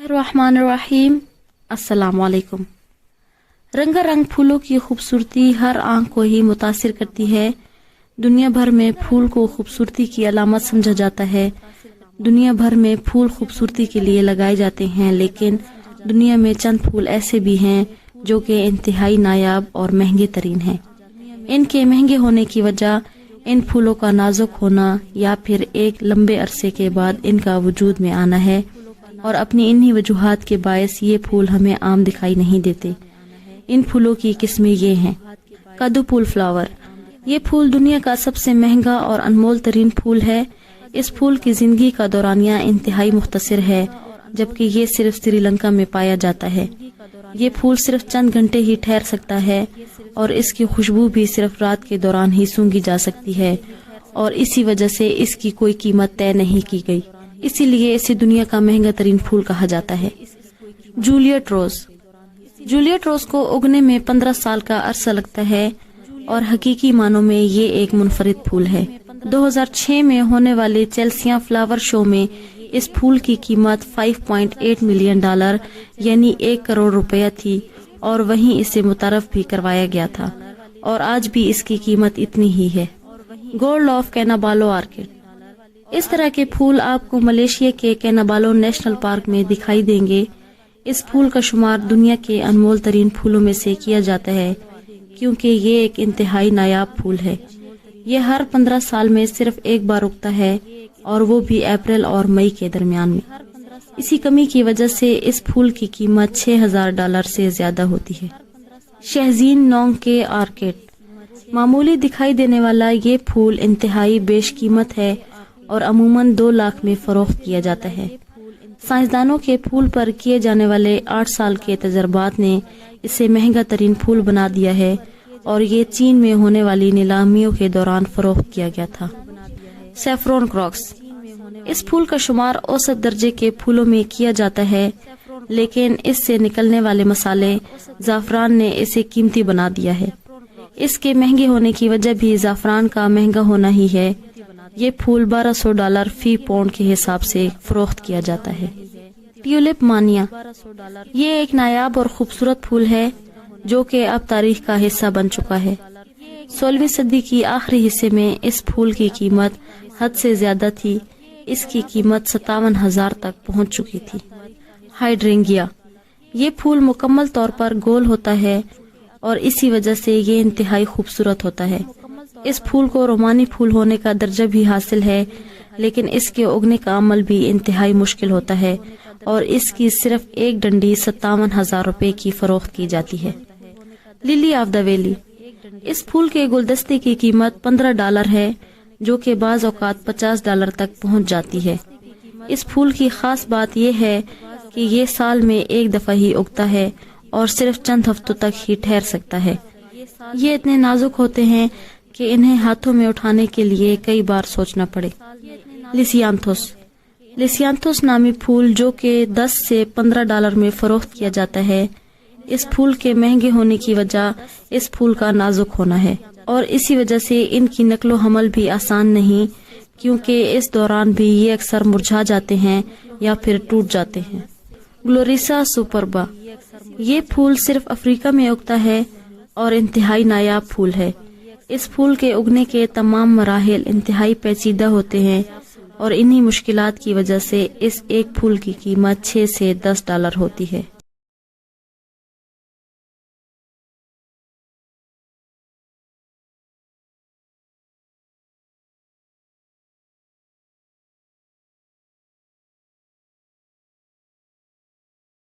बिस्मिल्लाहिर्रहमानिर्रहीम। अस्सलाम वालेकुम। रंगारंग फूलों की खूबसूरती हर आंख को ही मुतासिर करती है। दुनिया भर में फूल को खूबसूरती की अलामत समझा जाता है। दुनिया भर में फूल खूबसूरती के लिए लगाए जाते हैं, लेकिन दुनिया में चंद फूल ऐसे भी हैं जो कि इंतहाई नायाब और महंगे तरीन हैं। इनके महंगे होने की वजह इन फूलों का नाजुक होना या फिर एक लंबे अरसे के बाद इनका वजूद में आना है, और अपनी इन्हीं वजूहात के बायस ये फूल हमें आम दिखाई नहीं देते। इन फूलों की किस्में ये हैं। कद्दूफूल फ्लावर, ये फूल दुनिया का सबसे महंगा और अनमोल तरीन फूल है। इस फूल की जिंदगी का दौरानिया इंतहाई मुख्तसर है, जबकि ये सिर्फ श्रीलंका में पाया जाता है। ये फूल सिर्फ चंद घंटे ही ठहर सकता है और इसकी खुशबू भी सिर्फ रात के दौरान ही सूंघी जा सकती है, और इसी वजह से इसकी कोई कीमत तय नहीं की गई। इसीलिए इसे दुनिया का महंगा तरीन फूल कहा जाता है। जूलियट रोज, जूलियट रोज को उगने में 15 साल का अरसा लगता है और हकीकी मानों में ये एक मुनफरिद फूल है। 2006 में होने वाले चेल्सिया फ्लावर शो में इस फूल की कीमत $5.8 मिलियन यानी 1 करोड़ रुपया थी, और वहीं इसे मुतारफ भी करवाया गया था, और आज भी इसकी कीमत इतनी ही है। गोल्ड ऑफ कैनाबालो आर्किड, इस तरह के फूल आपको मलेशिया के कैनाबालो नेशनल पार्क में दिखाई देंगे। इस फूल का शुमार दुनिया के अनमोल तरीन फूलों में से किया जाता है, क्योंकि ये एक इंतहाई नायाब फूल है। ये हर 15 साल में सिर्फ एक बार उगता है, और वो भी अप्रैल और मई के दरमियान में। इसी कमी की वजह से इस फूल की कीमत $6,000 से ज्यादा होती है। शहजीन नोंग के आर्किड, मामूली दिखाई देने वाला ये फूल इंतहाई बेशकीमत है और अमूमन 2 लाख में फरोख्त किया जाता है। साइंसदानों के फूल पर किए जाने वाले 8 साल के तजर्बात ने इसे महंगा तरीन फूल बना दिया है, और ये चीन में होने वाली नीलामियों के दौरान फरोख्त किया गया था। सैफरॉन क्रॉक्स, इस फूल का शुमार औसत दर्जे के फूलों में किया जाता है, लेकिन इससे निकलने वाले मसाले ज़ाफ़रान ने इसे कीमती बना दिया है। इसके महंगे होने की वजह भी ज़ाफ़रान का महंगा होना ही है। ये फूल $1200 फी पाउंड के हिसाब से फरोख्त किया जाता है। ट्यूलिप मानिया, ये एक नायाब और खूबसूरत फूल है जो कि अब तारीख का हिस्सा बन चुका है। 16वीं सदी की आखिरी हिस्से में इस फूल की कीमत हद से ज्यादा थी। इसकी कीमत 57,000 तक पहुंच चुकी थी। हाइड्रेंगिया, ये फूल मुकम्मल तौर पर गोल होता है और इसी वजह से ये इंतहाई खूबसूरत होता है। इस फूल को रोमानी फूल होने का दर्जा भी हासिल है, लेकिन इसके उगने का अमल भी इंतहाई मुश्किल होता है, और इसकी सिर्फ एक डंडी 57,000 रुपए की फरोख्त की जाती है। लिली ऑफ द वैली, इस फूल के गुलदस्ते की कीमत $15 है, जो कि बाज़ औक़ात $50 तक पहुंच जाती है। इस फूल की खास बात यह है कि ये साल में एक दफा ही उगता है और सिर्फ चंद हफ्तों तक ही ठहर सकता है। ये इतने नाजुक होते हैं कि इन्हें हाथों में उठाने के लिए कई बार सोचना पड़े। लिसियांथोस, लिसियांथोस नामी फूल जो कि $10 से $15 में फरोख्त किया जाता है। इस फूल के महंगे होने की वजह इस फूल का नाजुक होना है, और इसी वजह से इनकी नकलो हमल भी आसान नहीं, क्योंकि इस दौरान भी ये अक्सर मुरझा जाते हैं या फिर टूट जाते हैं। ग्लोरिसा सुपरबा, ये फूल सिर्फ अफ्रीका में उगता है और इंतहाई नायाब फूल है। इस फूल के उगने के तमाम मराहिल इंतहाई पेचीदा होते हैं, और इन्हीं मुश्किलात की वजह से इस एक फूल की कीमत $6 से $10 होती है।